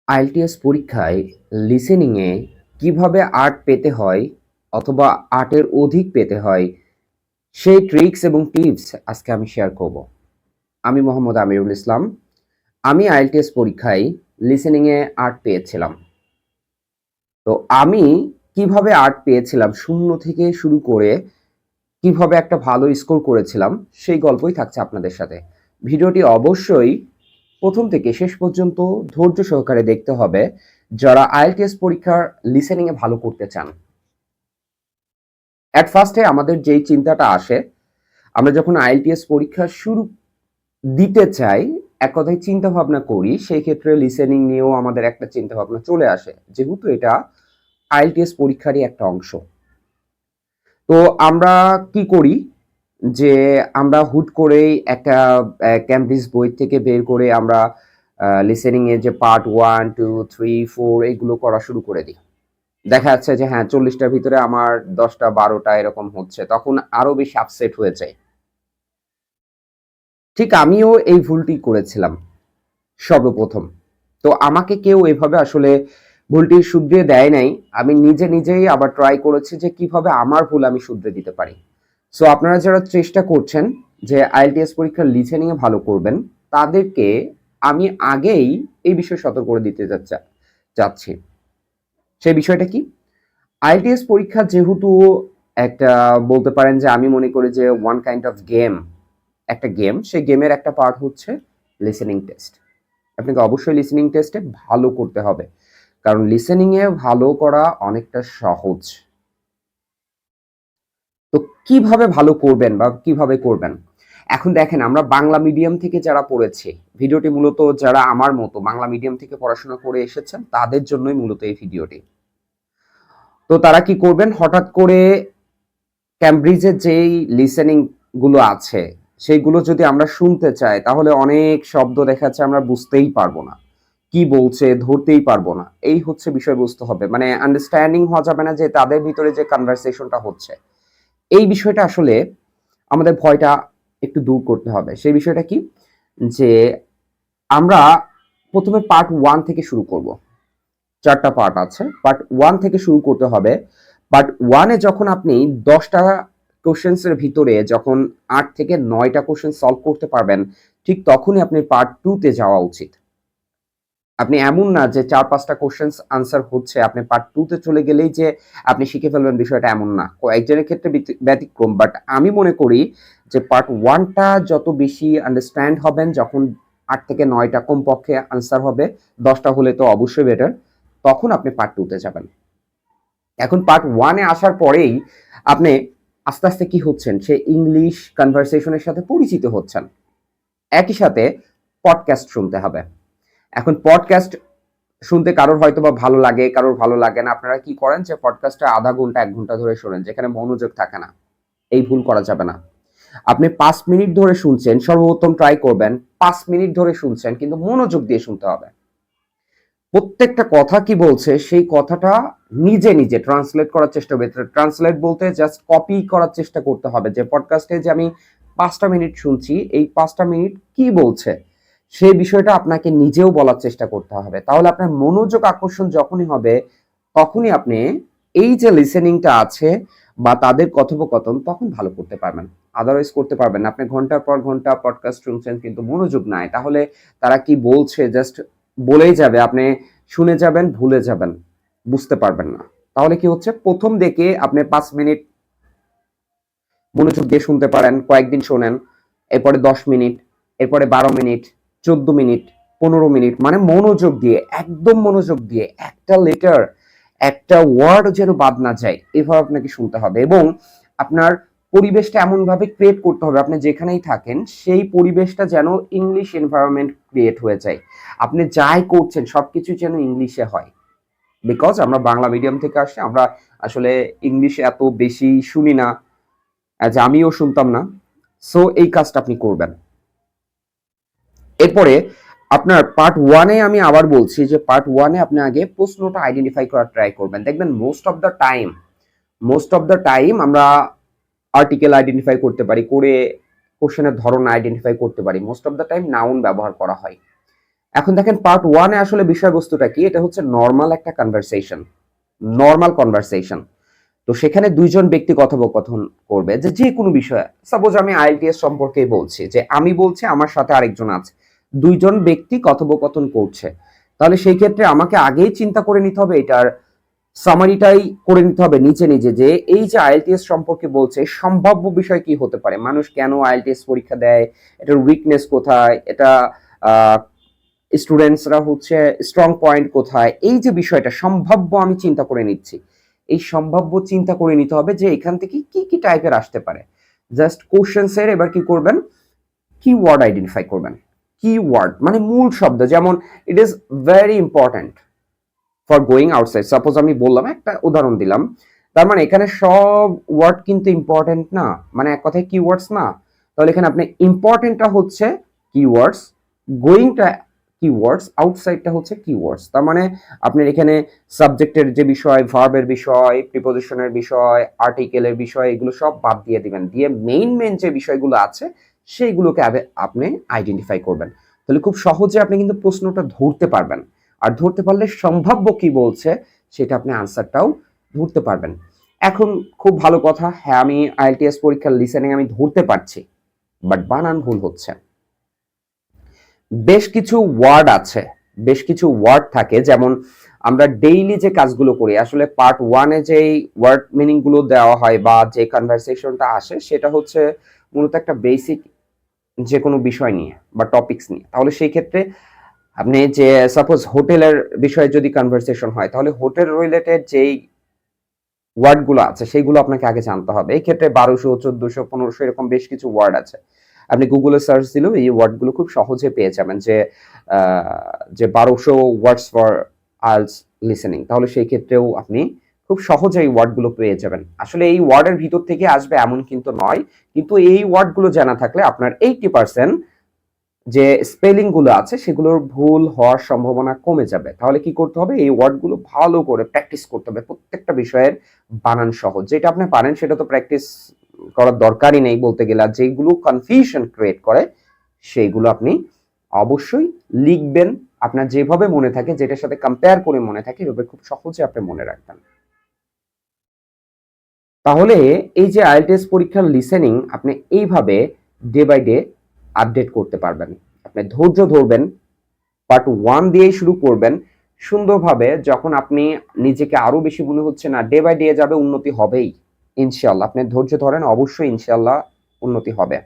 IELTS পরীক্ষায় লিসেনিংয়ে কিভাবে ৮ পেতে হয় অথবা ৮-এর অধিক পেতে হয়, সেই ট্রিক্স এবং টিপস আজকে আমি শেয়ার করব। আমি মোহাম্মদ আমিরুল ইসলাম। আমি আইএলটিএস পরীক্ষায় লিসেনিংয়ে ৮ পেয়েছিলাম। তো আমি কিভাবে ৮ পেয়েছিলাম, ০ থেকে শুরু করে কিভাবে একটা ভালো স্কোর করেছিলাম, সেই গল্পই থাকছে আপনাদের সাথে। ভিডিওটি অবশ্যই ১ম থেকে শেষ পর্যন্ত ধৈর্য সহকারে দেখতে হবে, যারা আইএলটিএস পরীক্ষার লিসেনিংয়ে ভালো করতে চান। এট ফার্স্টে আমাদের যেই চিন্তাটা আসে, আমরা যখন আইএলটিএস পরীক্ষা শুরু দিতে চাই, এক কথায় চিন্তা ভাবনা করি, সেই ক্ষেত্রে লিসেনিং নিয়েও আমাদের একটা চিন্তা ভাবনা চলে আসে, যেহেতু এটা আইএলটিএস পরীক্ষারই একটা অংশ। তো আমরা কি করি যে আমরা হুট করেই একটা ক্যামব্রিজ বই থেকে বের করে আমরা লিসেনিং এর যে পার্ট 1, 2, 3, 4 এগুলো করা শুরু করে দিই। দেখা যাচ্ছে যে হ্যাঁ, 40টার ভিতরে আমার 10টা 12টা এরকম হচ্ছে, তখন আরো বেশি আপসেট হয়ে যায়। ঠিক আমিও এই ভুলটি করেছিলাম সর্বপ্রথম। তো আমাকে কেউ এভাবে আসলে ভুলটি শুধরিয়ে দেয় নাই। আমি নিজে নিজেই আবার ট্রাই করেছি যে কিভাবে আমার ভুল আমি শুধরে দিতে পারি। সো আপনারা যারা চেষ্টা করছেন যে আইএলটিএস পরীক্ষার লিসেনিং এ ভালো করবেন, তাদেরকে আমি আগেই এই বিষয়ে সতর্ক করে দিতে চাচ্ছি। সেই বিষয়টা কি? আইএলটিএস পরীক্ষা যেহেতু একটা, বলতে পারেন যে আমি মনে করি যে ওয়ান কাইন্ড অফ গেম, একটা গেম, সেই গেমের একটা পার্ট হচ্ছে লিসেনিং টেস্ট। আপনাকে অবশ্যই লিসেনিং টেস্টে ভালো করতে হবে, কারণ লিসেনিং এ ভালো করা অনেকটা সহজ। তো কিভাবে ভালো করবেন বা কিভাবে করবেন? এখন দেখেন, আমরা বাংলা মিডিয়াম থেকে যারা পড়েছি, ভিডিওটি মূলত যারা আমার মতো বাংলা মিডিয়াম থেকে পড়াশোনা করে এসেছেন তাদের জন্যই মূলত এই ভিডিওটি। তো তারা কি করবেন, হঠাৎ করে ক্যামব্রিজের যেই লিসেনিং গুলো আছে সেইগুলো যদি আমরা শুনতে চাই, তাহলে অনেক শব্দ দেখা যাচ্ছে আমরা বুঝতেই পারবো না, কি বলছে ধরতেই পারবো না। এই হচ্ছে বিষয়বস্তু হবে, মানে আন্ডারস্ট্যান্ডিং হওয়া যাবে না যে তাদের ভিতরে যে কনভারসেশনটা হচ্ছে। এই বিষয়টা আসলে আমাদের ভয়টা একটু দূর করতে হবে। সেই বিষয়টা কি, যে আমরা প্রথমে পার্ট 1 থেকে শুরু করব। 4টা পার্ট আছে, পার্ট 1 থেকে শুরু করতে হবে। পার্ট 1 এ যখন আপনি 10টা কোশ্চেন্স এর ভিতরে যখন 8 থেকে 9টা কোশ্চেন সলভ করতে পারবেন, ঠিক তখনই আপনি পার্ট 2 তে যাওয়া উচিত। আপনি এমন না যে 4-5টা কোশ্চেন্স আনসার হচ্ছে, আপনি পার্ট 2 তে চলে গেলেই যে আপনি শিখে ফেলবেন, বিষয়টা এমন না। কয়েকজনের ক্ষেত্রে ব্যতিক্রম, বাট আমি মনে করি যে পার্ট 1 টা যত বেশি আন্ডারস্ট্যান্ড হবেন, যখন 8 থেকে 9টা কমপক্ষে আনসার হবে, 10টা হলে তো অবশ্যই বেটার, তখন আপনি পার্ট 2 তে যাবেন। এখন পার্ট 1 এ আসার পরেই আপনি আস্তে আস্তে কি হচ্ছেন, সে ইংলিশ কনভারসেশনের সাথে পরিচিত হচ্ছেন। একই সাথে পডকাস্ট শুনতে হবে। এখন পডকাস্ট শুনতে কারোর হয়তো বা ভালো লাগে, কারোর ভালো লাগে না। আপনারা কি করেন যে পডকাস্টটা আধা ঘন্টা 1 ঘন্টা ধরে শোনেন, যেখানে মনোযোগ থাকে না। এই ভুল করা যাবে না। আপনি 5 মিনিট ধরে শুনছেন, সর্বপ্রথম ট্রাই করবেন 5 মিনিট ধরে শুনছেন, কিন্তু মনোযোগ দিয়ে শুনতে হবে। প্রত্যেকটা কথা কি বলছে সেই কথাটা নিজে নিজে ট্রান্সলেট করার চেষ্টা করবে। ট্রান্সলেট বলতে জাস্ট কপি করার চেষ্টা করতে হবে, যে পডকাস্টে যে আমি 5টা মিনিট শুনছি, এই 5টা মিনিট কি বলছে সেই বিষয়টা আপনাকে নিজেও বলার চেষ্টা করতে হবে। তাহলে আপনার মনোযোগ আকর্ষণ যখনই হবে, তখনই আপনি এই যে লিসেনিংটা আছে বা তাদের কথোপকথন, তখন ভালো করতে পারবেন। আদারওয়াইজ করতে পারবেন না। আপনি ঘন্টার পর ঘন্টা পডকাস্ট শুনছেন কিন্তু মনোযোগ নাই, তাহলে তারা কি বলছে জাস্ট বলেই যাবে, আপনি শুনে যাবেন, ভুলে যাবেন, বুঝতে পারবেন না। তাহলে কি হচ্ছে, প্রথম দিকে আপনি 5 মিনিট মনোযোগ দিয়ে শুনতে পারেন, কয়েকদিন শোনেন, এরপরে 10 মিনিট, এরপরে 12 মিনিট, 14 মিনিট, 15 মিনিট, মানে মনোযোগ দিয়ে, একদম মনোযোগ দিয়ে, একটা লেটার, একটা ওয়ার্ড যেন বাদ না যায়, এভাবে আপনাকে শুনতে হবে। এবং আপনার পরিবেশটা এমন ভাবে ক্রিয়েট করতে হবে, আপনি যেখানেই থাকেন সেই পরিবেশটা যেন ইংলিশ এনভায়রনমেন্ট ক্রিয়েট হয়ে যায়। আপনি যাই করছেন সবকিছু যেন ইংলিশে হয়। বিকজ আমরা বাংলা মিডিয়াম থেকে আসি, আমরা আসলে ইংলিশ এত বেশি শুনি না, অ্যাজ আমিও শুনতাম না। সো এই কাজটা আপনি করবেন। এরপরে আপনার পার্ট 1 এ আমি আবার বলছি যে পার্ট 1 এ আপনি আগে প্রশ্নটা আইডেন্টিফাই করার ট্রাই করবেন। দেখবেন মোস্ট অফ দ্য টাইম আমরা আর্টিকেল আইডেন্টিফাই করতে পারি, করে কোশ্চেনের ধরন আইডেন্টিফাই করতে পারি। Most of the time noun ব্যবহার করা হয়। এখন দেখেন পার্ট 1-এ আসলে বিষয়বস্তুটা কি, এটা হচ্ছে নরমাল একটা কনভারসেশন। তো সেখানে দুইজন ব্যক্তি কথোপকথন করবে যে যে কোনো বিষয়ে। সাপোজ আমি আইএলটিএস সম্পর্কেই বলছি, যে আমি বলছি আমার সাথে আরেকজন আছে, দুইজন ব্যক্তি কথোপকথন করছে। তাহলে সেই ক্ষেত্রে আমাকে আগেই চিন্তা করে নিতে হবে, এটার সামারিটাই করে নিতে হবে নিচে নিজে, যে এই যে আইএলটিএস সম্পর্কে বলছে সম্ভাব্য বিষয় কি হতে পারে, মানুষ কেন আইএলটিএস পরীক্ষা দেয়, এটার উইকনেস কোথায়, এটা স্টুডেন্টসরা হচ্ছে স্ট্রং পয়েন্ট কোথায়, এই যে বিষয়টা সম্ভাব্য আমি চিন্তা করে নিচ্ছি। এই সম্ভাব্য চিন্তা করে নিতে হবে যে এখান থেকে কি কি টাইপের আসতে পারে। জাস্ট কোশ্চেন্স এর এবার কি করবেন, কিওয়ার্ড আইডেন্টিফাই করবেন। কিওয়ার্ড মানে মূল শব্দ, যেমন it is very important for going outside. Suppose আমি বললাম, একটা উদাহরণ দিলাম, তার মানে এখানে সব ওয়ার্ড কিন্তু ইম্পর্টেন্ট না, মানে এক কথায় কিওয়ার্ডস না। তাহলে এখানে আপনি ইম্পর্টেন্টটা হচ্ছে কিওয়ার্ডস, গোয়িংটা কিওয়ার্ডস, আউটসাইডটা হচ্ছে কিওয়ার্ডস। তার মানে আপনার এখানে সাবজেক্টের যে বিষয়, ভার্বের বিষয়, প্রিপোজিশনের বিষয়, আর্টিকেলের বিষয়, এগুলো সব বাদ দিয়ে দিবেন, দিয়ে মেইন যে বিষয়গুলো আছে সেইগুলোকে আপনি আইডেন্টিফাই করবেন। তাহলে খুব সহজে আপনি কিন্তু প্রশ্নটা ধরতে পারবেন, আর ধরতে পারলে সম্ভাব্য কি বলছে সেটা আপনি আনসারটাও ধরতে পারবেন। এখন খুব ভালো কথা, হ্যাঁ আমি আইএলটিএস পরীক্ষার লিসেনিং আমি ধরতে পারছি, বাট বানান ভুল হচ্ছে। বেশ কিছু ওয়ার্ড আছে, বেশ কিছু ওয়ার্ড থাকে, যেমন আমরা ডেইলি যে কাজগুলো করি, আসলে পার্ট 1-এ যে ওয়ার্ড মিনিং গুলো দেওয়া হয় বা যে কনভারসেশনটা আসে সেটা হচ্ছে মূলত একটা বেসিক যে কোনো বিষয় নিয়ে বা টপিকস নিয়ে। তাহলে সেই ক্ষেত্রে আপনি যে সাপোজ হোটেলের বিষয়ে যদি কনভারসেশন হয়, তাহলে হোটেল রিলেটেড যেই ওয়ার্ডগুলো আছে সেইগুলো আপনাকে আগে জানতে হবে। এই ক্ষেত্রে 1200, 1400, 1500 এরকম বেশ কিছু ওয়ার্ড আছে। আপনি গুগলে সার্চ দিলেও এই ওয়ার্ডগুলো খুব সহজে পেয়ে যাবেন, যে 1200 ওয়ার্ডস ফর আইএলটিএস লিসেনিং। তাহলে সেই ক্ষেত্রেও আপনি খুব সহজে এই ওয়ার্ডগুলো পেয়ে যাবেন। আসলে এই ওয়ার্ডের ভিতর থেকে আসবে এমন কিন্তু নয়, কিন্তু এই ওয়ার্ডগুলো জানা থাকলে আপনার 80% যে স্পেলিং গুলো আছে সেগুলোর ভুল হওয়ার সম্ভাবনা কমে যাবে। তাহলে কি করতে হবে, এই ওয়ার্ডগুলো ভালো করে প্র্যাকটিস করতে হবে, প্রত্যেকটা বিষয়ের বানান সহ। যেটা আপনি পারেন সেটা তো প্র্যাকটিস করার দরকারই নেই বলতে গেলে, আর যেগুলো কনফিউশন ক্রিয়েট করে সেইগুলো আপনি অবশ্যই লিখবেন। আপনার যেভাবে মনে থাকে, যেটার সাথে কম্পেয়ার করে মনে থাকে, এভাবে খুব সহজে আপনি মনে রাখবেন। তাহলে এই যে আইএলটিএস পরীক্ষার লিসেনিং আপনি এইভাবে ডে বাই ডে আপডেট করতে পারবেন। আপনি ধৈর্য ধরবেন, পার্ট 1 দিয়েই শুরু করবেন সুন্দরভাবে। যখন আপনি নিজেকে আরো বেশি মনে হচ্ছে না, ডে বাই ডে যাবে, উন্নতি হবেই ইনশাআল্লাহ। আপনি ধৈর্য ধরেন, অবশ্যই ইনশাআল্লাহ উন্নতি হবে।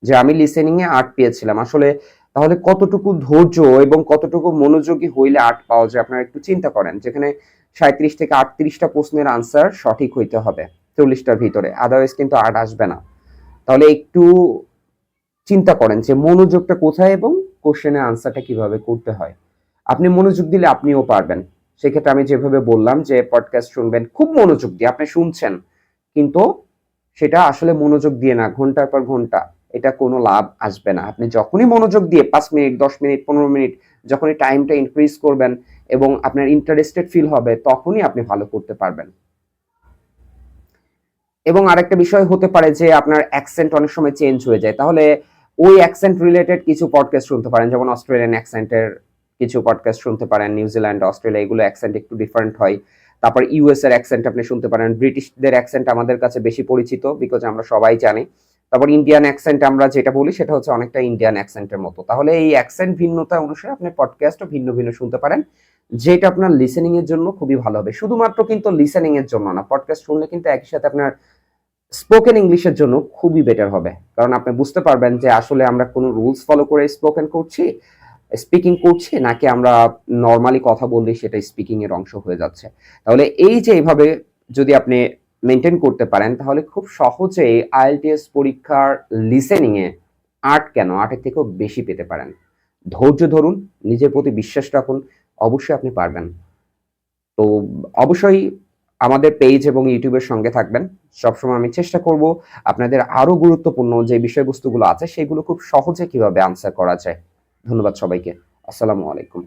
যে আমি লিসেনিং এ 8 পেয়েছিলাম, আসলে তাহলে কতটুকু ধৈর্য এবং কতটুকু মনোযোগী হইলে 8 পাওয়া যায় আপনারা একটু চিন্তা করেন। যেখানে 37 থেকে 38টা প্রশ্নের আনসার সঠিক হইতে হবে 40টার ভিতরে, আদারওয়াইজ কিন্তু 8 আসবে না। তাহলে একটু চিন্তা করেন যে মনোযোগটা কোথায় এবং কোশ্চেনের আনসারটা কিভাবে করতে হয়। আপনি মনোযোগ দিলে আপনিও পারবেন। সেক্ষেত্রে আমি যেভাবে বললাম যে পডকাস্ট শুনবেন খুব মনোযোগ দিয়ে, আপনি শুনছেন কিন্তু সেটা আসলে মনোযোগ দিয়ে না, ঘন্টার পর ঘন্টা, এটা কোনো লাভ আসবে না। আপনি যখনই মনোযোগ দিয়ে 5 মিনিট, 10 মিনিট, 15 মিনিট যখনই টাইমটা ইনক্রিজ করবেন এবং আপনার ইন্টারেস্টেড ফিল হবে, তখনই আপনি ভালো করতে পারবেন। এবং আরেকটা বিষয় হতে পারে যে আপনার অ্যাকসেন্ট অনেক সময় চেঞ্জ হয়ে যায়, তাহলে ওই অ্যাকসেন্ট রিলেটেড কিছু পডকাস্ট শুনতে পারেন, যেমন অস্ট্রেলিয়ান অ্যাকসেন্টের কিছু পডকাস্ট শুনতে পারেন, নিউজিল্যান্ড, অস্ট্রেলিয়া, এগুলো অ্যাকসেন্ট একটু ডিফারেন্ট হয়। তারপর ইউএস এর অ্যাকসেন্ট আপনি শুনতে পারেন, ব্রিটিশদের অ্যাকসেন্ট আমাদের কাছে বেশি পরিচিত বিকজ আমরা সবাই জানি। তারপর ইন্ডিয়ান অ্যাকসেন্ট আমরা যেটা বলি সেটা হচ্ছে অনেকটা ইন্ডিয়ান অ্যাকসেন্টের মতো। তাহলে এই অ্যাকসেন্ট ভিন্নতা অনুসারে আপনি পডকাস্টও ভিন্ন ভিন্ন শুনতে পারেন, যেটা আপনার লিসেনিং এর জন্য খুবই ভালো হবে। শুধুমাত্র কিন্তু লিসেনিং এর জন্য না, পডকাস্ট শুনলে কিন্তু একই সাথে আপনার স্পোকেন ইংলিশের জন্য খুবই বেটার হবে, কারণ আপনি বুঝতে পারবেন যে আসলে আমরা কোনো রুলস ফলো করে স্পিকিং করছি নাকি আমরা নর্মালি কথা বললেই সেটা স্পিকিং এর অংশ হয়ে যাচ্ছে। তাহলে এই যে এইভাবে যদি আপনি মেনটেন করতে পারেন, তাহলে খুব সহজেই আইএলটিএস পরীক্ষার লিসেনিং এ 8 কেন 8-এর থেকেও বেশি পেতে পারেন। ধৈর্য ধরুন, নিজের প্রতি বিশ্বাস রাখুন, অবশ্যই আপনি পারবেন। তো অবশ্যই আমাদের পেজ এবং ইউটিউবের সঙ্গে থাকবেন। সবসময় আমি চেষ্টা করব আপনাদের আরো গুরুত্বপূর্ণ যে বিষয়বস্তুগুলো আছে সেগুলো খুব সহজে কিভাবে আনসার করা যায়। ধন্যবাদ সবাইকে। আসসালামু আলাইকুম।